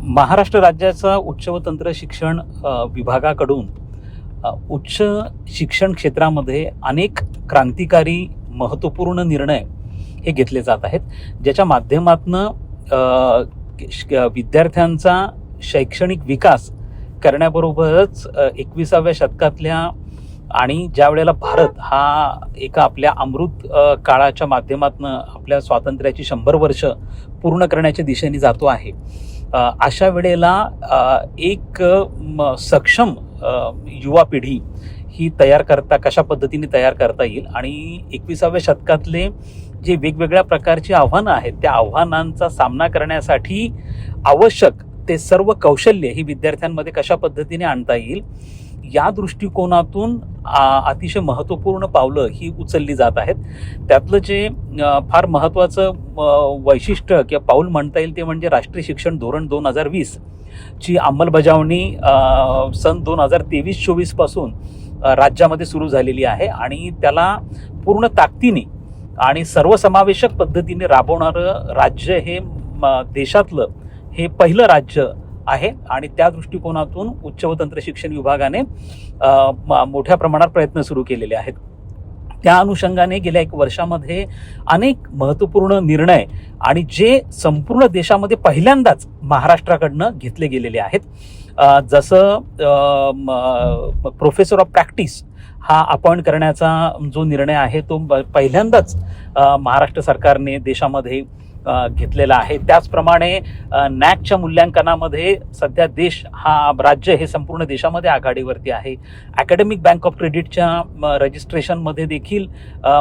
महाराष्ट्र राज्याचा उच्च व तंत्र शिक्षण विभागाकडून उच्च शिक्षण क्षेत्रामध्ये अनेक क्रांतिकारी महत्त्वपूर्ण निर्णय हे घेतले जात आहेत, ज्याच्या माध्यमातून विद्यार्थ्यांचा शैक्षणिक विकास करण्याबरोबरच 21व्या शतकातल्या आणि ज्या वेळेला भारत हा एका आपल्या अमृत काळाच्या माध्यमातून आपल्या स्वातंत्र्याची 100 वर्ष पूर्ण करण्याच्या दिशेने जातो आहे, अशा वेळेला एक सक्षम युवा पिढी ही कशा पद्धतीने तयार करता येईल आणि 21व्या शतकातले जे वेगवेगळ्या प्रकारची आव्हानं आहेत त्या आव्हानांचा सामना करण्यासाठी आवश्यक ते सर्व कौशल्य ही विद्यार्थ्यांमध्ये कशा पद्धतीने आणता येईल या दृष्टिकोनातून अतिशय महत्त्वपूर्ण पावलं ही उचलली जात आहेत. त्यातलं जे फार महत्त्वाचं वैशिष्ट्य किंवा पाऊल म्हणता येईल ते म्हणजे राष्ट्रीय शिक्षण धोरण 2020 ची अंमलबजावणी सन 2023-24 पासून राज्यामध्ये सुरू झालेली आहे आणि त्याला पूर्ण ताकदीने आणि सर्वसमावेशक पद्धतीने राबवणारं राज्य हे देशातलं हे पहिलं राज्य आहे आणि त्या दृष्टिकोनातून उच्च व तंत्र शिक्षण विभागाने मोठ्या प्रमाणात प्रयत्न सुरू केलेले आहेत. त्या अनुषंगाने गेल्या 1 वर्षामध्ये अनेक महत्त्वपूर्ण निर्णय आणि जे संपूर्ण देशामध्ये पहिल्यांदाच महाराष्ट्राकडनं घेतले गेलेले आहेत. जसं प्रोफेसर ऑफ प्रॅक्टिस हा अपॉइंट करण्याचा जो निर्णय आहे तो पहिल्यांदाच महाराष्ट्र सरकारने देशामध्ये घेतलेला आहे. त्याचप्रमाणे नॅकच्या मूल्यांकनामध्ये सध्या राज्य हे संपूर्ण देशामध्ये आघाडीवरती आहे. अकॅडमिक बँक ऑफ क्रेडिटच्या रजिस्ट्रेशनमध्ये देखील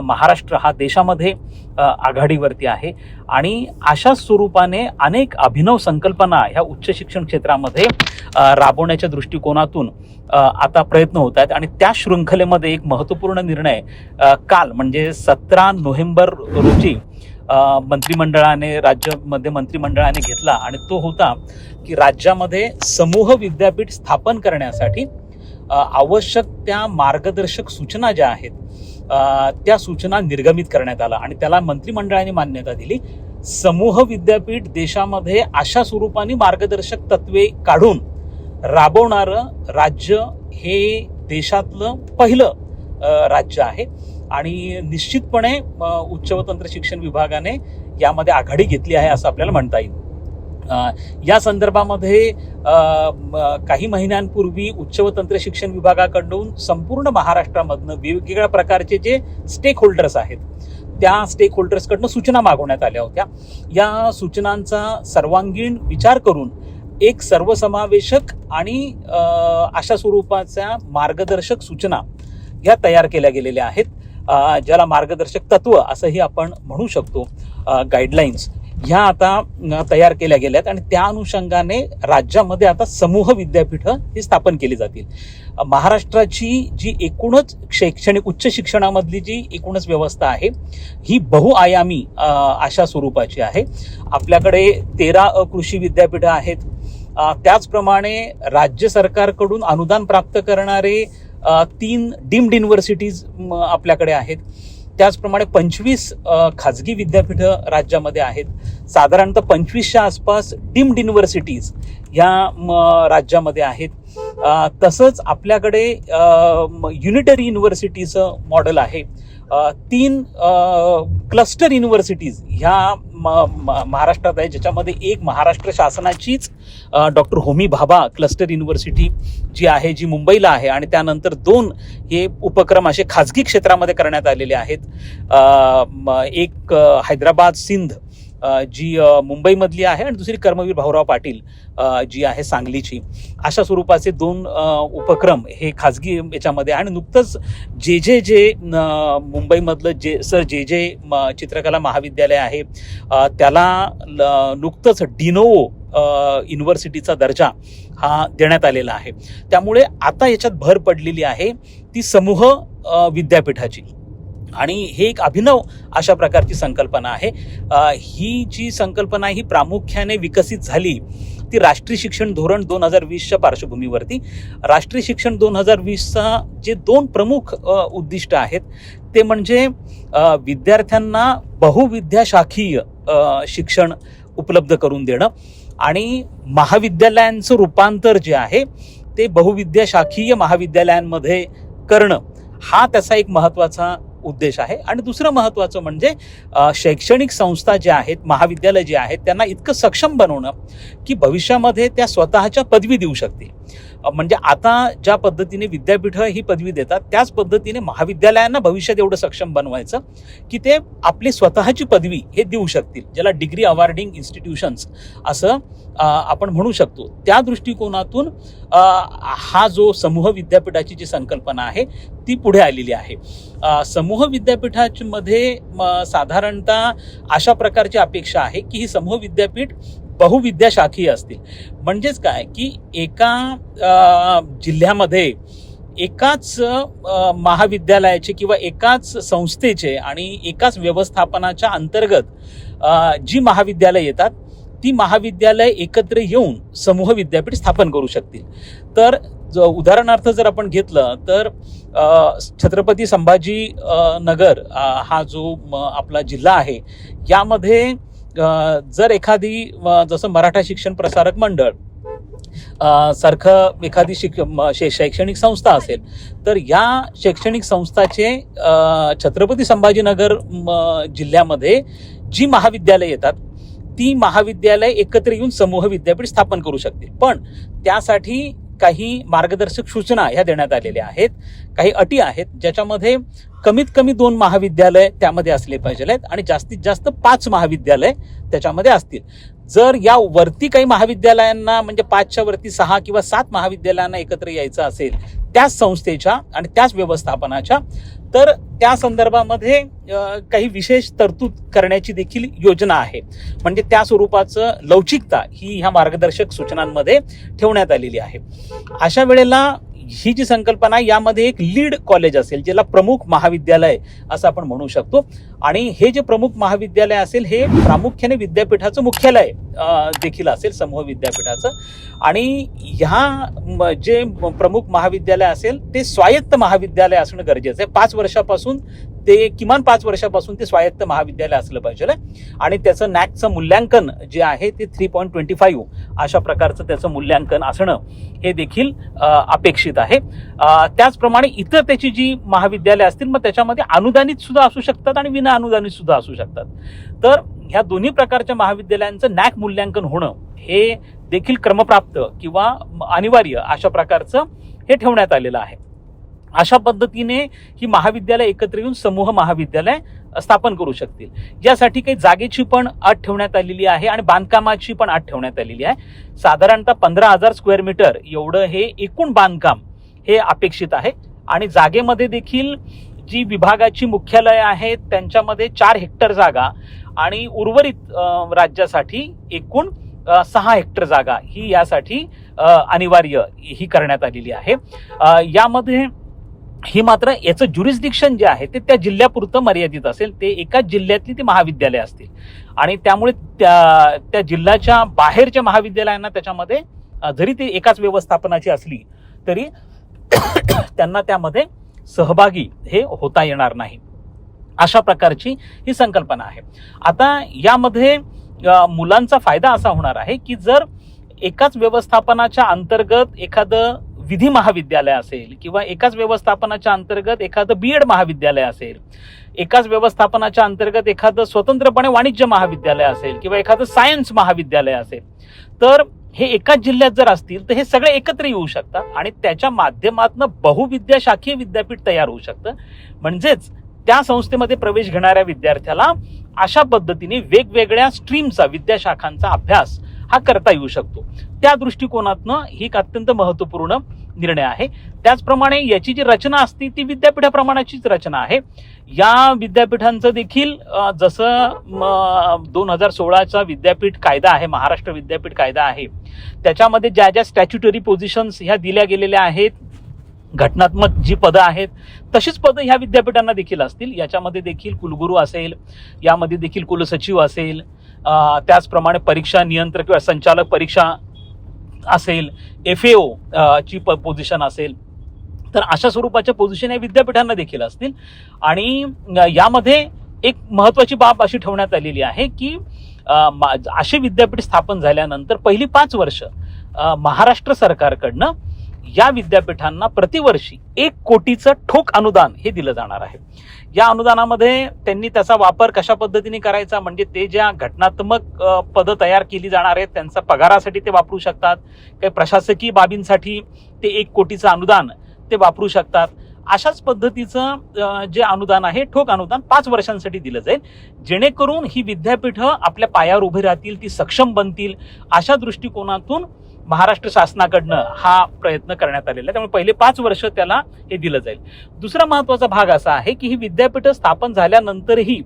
महाराष्ट्र हा देशामध्ये आघाडीवरती आहे आणि अशा स्वरूपाने अनेक अभिनव संकल्पना ह्या उच्च शिक्षण क्षेत्रामध्ये राबवण्याच्या दृष्टिकोनातून आता प्रयत्न होत आहेत आणि त्या शृंखलेमध्ये एक महत्त्वपूर्ण निर्णय काल म्हणजे 17 नोव्हेंबर रोजी मंत्रिमंडळाने घेतला आणि तो होता की राज्यामध्ये समूह विद्यापीठ स्थापन करण्यासाठी आवश्यक त्या मार्गदर्शक सूचना ज्या आहेत त्या सूचना निर्गमित करण्यात आला आणि त्याला मंत्रिमंडळाने मान्यता दिली. समूह विद्यापीठ देशामध्ये अशा स्वरूपाने मार्गदर्शक तत्वे काढून राबवणारं राज्य हे देशातलं पहिलं राज्य आहे आणि निश्चितपणे उच्च व तंत्र शिक्षण विभागाने यामध्ये आघाडी घेतली आहे असं आपल्याला म्हणता येईल. या संदर्भामध्ये काही महिन्यांपूर्वी उच्च व तंत्र शिक्षण विभागाकडून संपूर्ण महाराष्ट्रामधनं वेगवेगळ्या प्रकारचे जे स्टेक होल्डर्स आहेत त्या स्टेक होल्डर्सकडनं सूचना मागवण्यात आल्या होत्या. या सूचनांचा सर्वांगीण विचार करून एक सर्वसमावेशक आणि अशा स्वरूपाच्या मार्गदर्शक सूचना ह्या तयार केल्या गेलेल्या आहेत, ज्याला मार्गदर्शक तत्व असंही आपण म्हणू शकतो. गाईडलाईन्स ह्या आता तयार केल्या गेल्या आहेत आणि त्या अनुषंगाने राज्यामध्ये आता समूह विद्यापीठं ही स्थापन केली जातील. महाराष्ट्राची जी एकूणच उच्च शिक्षणामधली जी एकूणच व्यवस्था आहे ही बहुआयामी अशा स्वरूपाची आहे. आपल्याकडे 13 कृषी विद्यापीठं आहेत. त्याचप्रमाणे राज्य सरकारकडून अनुदान प्राप्त करणारे 3 डीम्ड युनिव्हर्सिटीज आपल्याकडे आहेत. त्याचप्रमाणे 25 खाजगी विद्यापीठं राज्यामध्ये आहेत. साधारणतः 25च्या आसपास डीम्ड युनिव्हर्सिटीज या राज्यामध्ये आहेत. तसंच आपल्याकडे युनिटरी युनिव्हर्सिटीचं मॉडेल आहे. 3 क्लस्टर युनिव्हर्सिटीज ह्या महाराष्ट्रात आहे, ज्याच्यामध्ये एक महाराष्ट्र शासनाचीच doctor Homi Bhabha cluster university जी आहे जी मुंबईला आहे आणि त्यानंतर 2 हे उपक्रम असे खाजगी क्षेत्रामध्ये करण्यात आलेले आहेत. एक हैदराबाद सिंध जी मुंबईमधली आहे आणि दुसरी कर्मवीर भाऊराव पाटील जी आहे सांगलीची. अशा स्वरूपाचे 2 उपक्रम हे खाजगी याच्यामध्ये आणि नुकतंच जे मुंबईमधलं जे चित्रकला महाविद्यालय आहे त्याला नुकतंच डिनोवो युनिव्हर्सिटीचा दर्जा हा देण्यात आलेला आहे. त्यामुळे आता याच्यात भर पडलेली आहे ती समूह विद्यापीठाची आणि हे एक अभिनव अशा प्रकारची संकल्पना आहे. ही जी संकल्पना ही प्रामुख्याने विकसित झाली ती राष्ट्रीय शिक्षण धोरण 2020च्या पार्श्वभूमीवरती. राष्ट्रीय शिक्षण 2020चा जे 2 प्रमुख उद्दिष्ट आहेत ते म्हणजे विद्यार्थ्यांना बहुविद्याशाखीय शिक्षण उपलब्ध करून देणं आणि महाविद्यालयांचं रूपांतर जे आहे ते बहुविद्याशाखीय महाविद्यालयांमध्ये करणं हा त्याचा एक महत्त्वाचा उद्देश आहे. आणि दुसरं महत्त्वाचं म्हणजे शैक्षणिक संस्था ज्या आहेत, महाविद्यालय जे आहेत, त्यांना इतकं सक्षम बनवणं की भविष्यामध्ये त्या स्वतःच्या पदवी देऊ शकतील. म्हणजे आता ज्या पद्धतीने विद्यापीठं ही पदवी देतात त्याच पद्धतीने महाविद्यालयांना भविष्यात एवढं सक्षम बनवायचं की ते आपली स्वतःची पदवी हे देऊ शकतील, ज्याला डिग्री अवॉर्डिंग इन्स्टिट्यूशन्स असं आपण म्हणू शकतो. त्या दृष्टिकोनातून हा जो समूह विद्यापीठाची जी संकल्पना आहे ती पुढे आलेली आहे. समूह विद्यापीठामध्ये साधारणतः अशा प्रकारची अपेक्षा आहे की ही समूह विद्यापीठ बहुविद्याशाखीय असतील. म्हणजेच काय की एका जिल्ह्यामध्ये एकाच महाविद्यालयाचे किंवा एकाच संस्थेचे आणि एकाच व्यवस्थापनाच्या अंतर्गत जी महाविद्यालय येतात ती महाविद्यालय एकत्र येऊन समूह विद्यापीठ स्थापन करू शकतील. तर उदाहरणार्थ जर आपण घेतलं तर छत्रपती संभाजी नगर हा जो आपला जिल्हा आहे यामध्ये जर एखादी जसं मराठा शिक्षण प्रसारक मंडळ सारखं एखादी शैक्षणिक संस्था असेल तर या शैक्षणिक संस्थाचे छत्रपती संभाजीनगर जिल्ह्यामध्ये जी महाविद्यालय येतात ती महाविद्यालय एकत्र येऊन समूह विद्यापीठ स्थापन करू शकतील. पण त्यासाठी काही मार्गदर्शक सूचना ह्या देण्यात आलेल्या आहेत, काही अटी आहेत ज्याच्यामध्ये कमीत कमी 2 महाविद्यालय त्यामध्ये असले पाहिजेत आणि जास्तीत जास्त 5 महाविद्यालय त्याच्यामध्ये असतील. जर या वरती काही महाविद्यालयांना म्हणजे 5च्या वरती 6 किंवा 7 महाविद्यालयांना एकत्र यायचं असेल त्याच संस्थेच्या आणि त्याच व्यवस्थापनाच्या, तर त्या संदर्भामध्ये काही विशेष तरतूद करण्याची देखील योजना आहे. म्हणजे त्या स्वरूपाचं लवचिकता ही ह्या मार्गदर्शक सूचनांमध्ये ठेवण्यात आलेली आहे. अशा वेळेला ही जी संकल्पना यामध्ये एक लीड कॉलेज असेल ज्याला प्रमुख महाविद्यालय असं आपण म्हणू शकतो. आणि हे जे प्रमुख महाविद्यालय असेल हे प्रामुख्याने विद्यापीठाचं मुख्यालय देखील असेल समूह विद्यापीठाचं. आणि ह्या जे प्रमुख महाविद्यालय असेल ते स्वायत्त महाविद्यालय असणं गरजेचं आहे. 5 वर्षापासून ते किमान 5 वर्षापासून ते स्वायत्त महाविद्यालय असलं पाहिजे. आणि त्याचं नॅकचं मूल्यांकन जे आहे ते 3.25 अशा प्रकारचं त्याचं मूल्यांकन असणं हे देखील अपेक्षित आहे. त्याचप्रमाणे इतर त्याची जी महाविद्यालय असतील मग त्याच्यामध्ये अनुदानित सुद्धा असू शकतात आणि विना अनुदानित सुद्धा असू शकतात. तर ह्या दोन्ही प्रकारच्या महाविद्यालयांचं नॅक मूल्यांकन होणं हे देखील क्रमप्राप्त किंवा अनिवार्य अशा प्रकारचं हे ठेवण्यात आलेलं आहे. अशा पद्धतीने ही महाविद्यालय एकत्र येऊन समूह महाविद्यालय स्थापन करू शकतील. यासाठी काही जागेची पण अट ठेवण्यात आलेली आहे आणि बांधकामाची पण अट ठेवण्यात आलेली आहे. साधारणतः 15,000 स्क्वेअर मीटर एवढं हे एकूण बांधकाम हे अपेक्षित आहे. आणि जागेमध्ये देखील जी विभागाची मुख्यालय आहेत त्यांच्यामध्ये 4 हेक्टर जागा आणि उर्वरित राज्यासाठी एकूण 6 हेक्टर जागा ही यासाठी अनिवार्य ही करण्यात आलेली आहे. यामध्ये ही मात्र याचं ज्युरिस्डिक्शन जे आहे ते त्या जिल्ह्यापुरतं मर्यादित असेल. ते एकाच जिल्ह्यातली ती महाविद्यालय असतील आणि त्यामुळे त्या जिल्ह्याच्या बाहेरच्या महाविद्यालयांना त्याच्यामध्ये जरी ते एकाच व्यवस्थापनाची असली तरी त्यांना त्यामध्ये सहभागी हे होता येणार नाही. अशा प्रकारची ही संकल्पना आहे. आता यामध्ये मुलांचा फायदा असा होणार आहे की जर एकाच व्यवस्थापनाच्या अंतर्गत एखादं विधी महाविद्यालय असेल किंवा एकाच व्यवस्थापनाच्या अंतर्गत एखादं बीएड महाविद्यालय असेल, एकाच व्यवस्थापनाच्या अंतर्गत एखादं स्वतंत्रपणे वाणिज्य महाविद्यालय असेल किंवा एखादं सायन्स महाविद्यालय असेल, तर हे एकाच जिल्ह्यात जर असतील तर हे सगळे एकत्र येऊ शकतात आणि त्याच्या माध्यमातून बहुविद्याशाखीय विद्यापीठ तयार होऊ शकतं. म्हणजेच त्या संस्थेमध्ये प्रवेश घेणाऱ्या विद्यार्थ्याला अशा पद्धतीने वेगवेगळ्या स्ट्रीमचा विद्याशाखांचा अभ्यास हा करता येऊ शकतो. त्या दृष्टिकोनातनं ही एक अत्यंत महत्वपूर्ण निर्णय आहे. त्याचप्रमाणे याची जी रचना असते ती विद्यापीठाप्रमाणाचीच रचना आहे. या विद्यापीठांचं देखील जसं 2016चा विद्यापीठ कायदा आहे, महाराष्ट्र विद्यापीठ कायदा आहे, त्याच्यामध्ये ज्या ज्या स्टॅच्युटरी पोझिशन्स ह्या दिल्या गेलेल्या आहेत, घटनात्मक जी पदं आहेत तशीच पदं ह्या विद्यापीठांना देखील असतील. याच्यामध्ये देखील कुलगुरू असेल, यामध्ये देखील कुलसचिव असेल, त्याचप्रमाणे परीक्षा नियंत्रक किंवा संचालक परीक्षा असेल, FAO ची पोझिशन असेल. तर अशा स्वरूपाच्या पोझिशन या विद्यापीठांना देखील असतील. आणि यामध्ये एक महत्वाची बाब अशी ठेवण्यात आलेली आहे की असे विद्यापीठ स्थापन झाल्यानंतर पहिली 5 वर्ष महाराष्ट्र सरकारकडनं या विद्यापीठांना प्रतिवर्षी 1 कोटीचं ठोक अनुदान हे दिलं जाणार आहे. या अनुदानामध्ये त्यांनी त्याचा वापर कशा पद्धतीने करायचा, म्हणजे ते ज्या घटनात्मक पदं तयार केली जाणार आहेत त्यांचा पगारासाठी ते वापरू शकतात, काही प्रशासकीय बाबींसाठी ते 1 कोटीचं अनुदान ते वापरू शकतात. अशाच पद्धतीचं जे अनुदान आहे ठोक अनुदान 5 वर्षांसाठी दिलं जाईल, जेणेकरून ही विद्यापीठं आपल्या पायावर उभी राहतील, ती सक्षम बनतील. अशा दृष्टिकोनातून महाराष्ट्र शासनाकडनं हा प्रयत्न करण्यात आलेला आहे. त्यामुळे पहिले 5 वर्ष त्याला हे दिलं जाईल. दुसरा महत्वाचा भाग असा आहे की ही विद्यापीठं स्थापन झाल्यानंतरही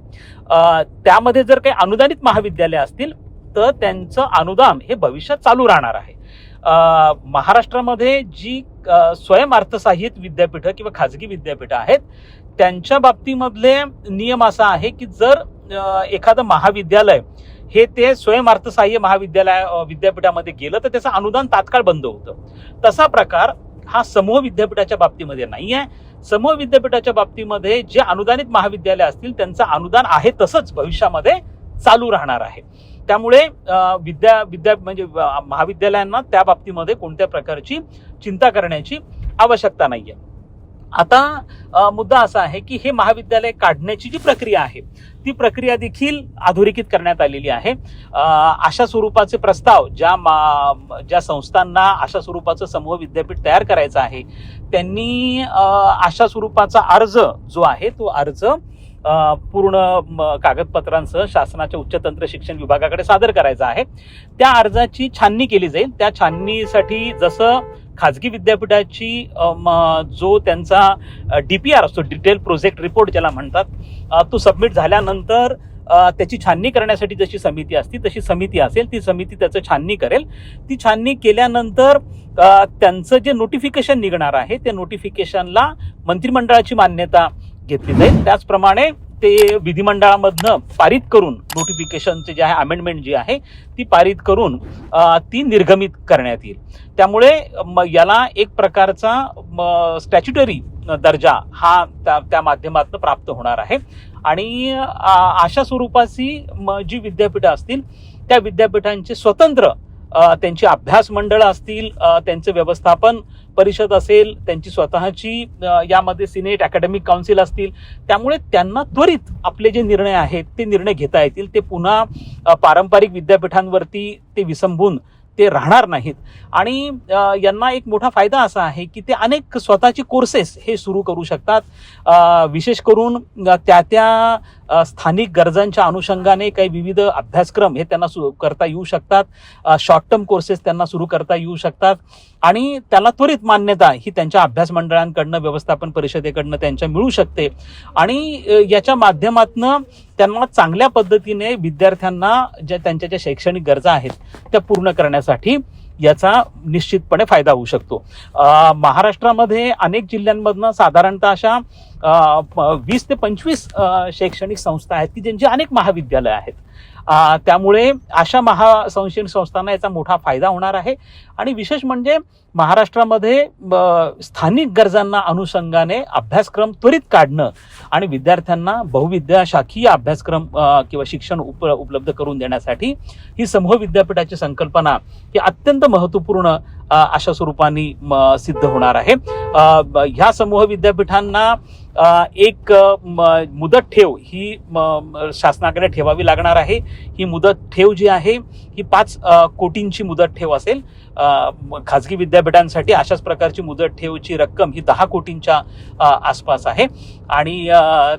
त्यामध्ये जर काही अनुदानित महाविद्यालय असतील तर त्यांचं अनुदान हे भविष्यात चालू राहणार आहे. महाराष्ट्रामध्ये जी स्वयंअर्थसहाय्यित विद्यापीठं किंवा खाजगी विद्यापीठं आहेत त्यांच्या बाबतीमधले नियम असा आहे की जर एखादं महाविद्यालय हे ते स्वयंअर्थसहाय्य विद्यापीठामध्ये गेलं तर त्याचं अनुदान तात्काळ बंद होतं. तसा प्रकार हा समूह विद्यापीठाच्या बाबतीमध्ये नाही आहे. समूह विद्यापीठाच्या बाबतीमध्ये जे अनुदानित महाविद्यालय असतील त्यांचं अनुदान आहे तसंच भविष्यामध्ये चालू राहणार आहे. त्यामुळे म्हणजे महाविद्यालयांना त्या बाबतीमध्ये कोणत्या प्रकारची चिंता करण्याची आवश्यकता नाहीये. आता मुद्दा असा आहे की हे महाविद्यालय काढण्याची जी प्रक्रिया आहे ती प्रक्रिया देखील अधोरेखित करण्यात आलेली आहे. अशा स्वरूपाचे प्रस्ताव ज्या संस्थांना अशा स्वरूपाचं समूह विद्यापीठ तयार करायचं आहे त्यांनी अशा स्वरूपाचा अर्ज जो आहे तो अर्ज पूर्ण कागदपत्रांसह शासनाच्या उच्च तंत्र शिक्षण विभागाकडे सादर करायचा आहे. त्या अर्जाची छाननी केली जाईल. त्या छाननीसाठी जसं खाजगी विद्यापीठाची जो त्यांचा DPR असतो, डिटेल प्रोजेक्ट रिपोर्ट ज्याला म्हणतात, तो सबमिट झाल्यानंतर त्याची छाननी करण्यासाठी जशी समिती असते तशी समिती असेल, ती समिती त्याचं छाननी करेल. ती छाननी केल्यानंतर त्यांचं जे नोटिफिकेशन निघणार आहे त्या नोटिफिकेशनला मंत्रिमंडळाची मान्यता घेतली जाईल. त्याचप्रमाणे ते विधिमंडळामधनं पारित करून नोटिफिकेशनचे जे आहे अमेंडमेंट जी आहे ती पारित करून ती निर्गमित करण्यात येईल. त्यामुळे याला एक प्रकारचा स्टॅच्युटरी दर्जा हा त्या माध्यमातून प्राप्त होणार आहे. आणि अशा स्वरूपाची जी विद्यापीठं असतील त्या विद्यापीठांचे स्वतंत्र त्यांची अभ्यास मंडळ असतील, त्यांचे व्यवस्थापन परिषद असेल, त्यांची स्वतःची यामध्ये सिनेट अकॅडमिक काउन्सिल असतील. त्यामुळे त्यांना त्वरित आपले जे निर्णय आहेत ते निर्णय घेता येतील. ते पुन्हा पारंपरिक विद्यापीठांवरती ते विसंबून ते राहणार नाहीत. आणि यांना एक मोठा फायदा असा आहे की ते अनेक स्वतःची कोर्सेस हे सुरू करू शकतात. विशेष करून त्या स्थानिक गरजांच्या अनुषंगाने काही विविध अभ्यासक्रम हे त्यांना करता येऊ शकतात. शॉर्ट टर्म कोर्सेस त्यांना सुरू करता येऊ शकतात आणि त्याला त्वरित मान्यता ही त्यांच्या अभ्यास मंडळांकडनं, व्यवस्थापन परिषदेकडनं त्यांच्या मिळू शकते. आणि याच्या माध्यमातून त्यांना चांगल्या पद्धतीने विद्यार्थ्यांना त्यांच्या ज्या शैक्षणिक गरजा आहेत त्या पूर्ण करण्यासाठी याचा निश्चितपणे फायदा होऊ शकतो. महाराष्ट्रामध्ये अनेक जिल्ह्यांमधनं साधारणतः अशा 20 ते 25 शैक्षणिक संस्था आहेत की ज्यांची अनेक महाविद्यालय आहेत. त्यामुळे अशा शैक्षणिक संस्थांना याचा मोठा फायदा होणार आहे. आणि विशेष म्हणजे महाराष्ट्रामध्ये स्थानिक गरजांना अनुषंगाने अभ्यासक्रम त्वरित काढणं आणि विद्यार्थ्यांना बहुविद्या शाखीय अभ्यासक्रम किंवा शिक्षण उपलब्ध करून देण्यासाठी ही समूह विद्यापीठाची संकल्पना ही अत्यंत महत्त्वपूर्ण अशा स्वरूपाने सिद्ध होणार आहे. ह्या समूह विद्यापीठांना एक मुदत ठेव ही शासनाकडे ठेवावी लागणार आहे. ही मुदत ठेव जी आहे ही 5 कोटींची मुदत ठेव असेल. खाजगी विद्यापीठांसाठी अशाच प्रकारची मुदत ठेवची रक्कम ही 10 कोटींच्या आसपास आहे. आणि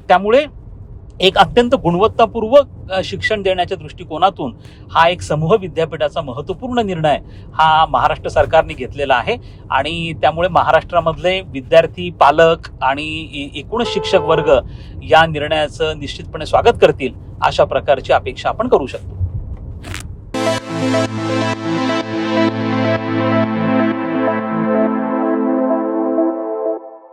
त्यामुळे एक अत्यंत गुणवत्तापूर्वक शिक्षण देण्याच्या दृष्टिकोनातून हा एक समूह विद्यापीठाचा महत्त्वपूर्ण निर्णय हा महाराष्ट्र सरकारने घेतलेला आहे. आणि त्यामुळे महाराष्ट्रामधले विद्यार्थी, पालक आणि एकूणच शिक्षक वर्ग या निर्णयाचं निश्चितपणे स्वागत करतील अशा प्रकारची अपेक्षा आपण करू शकतो.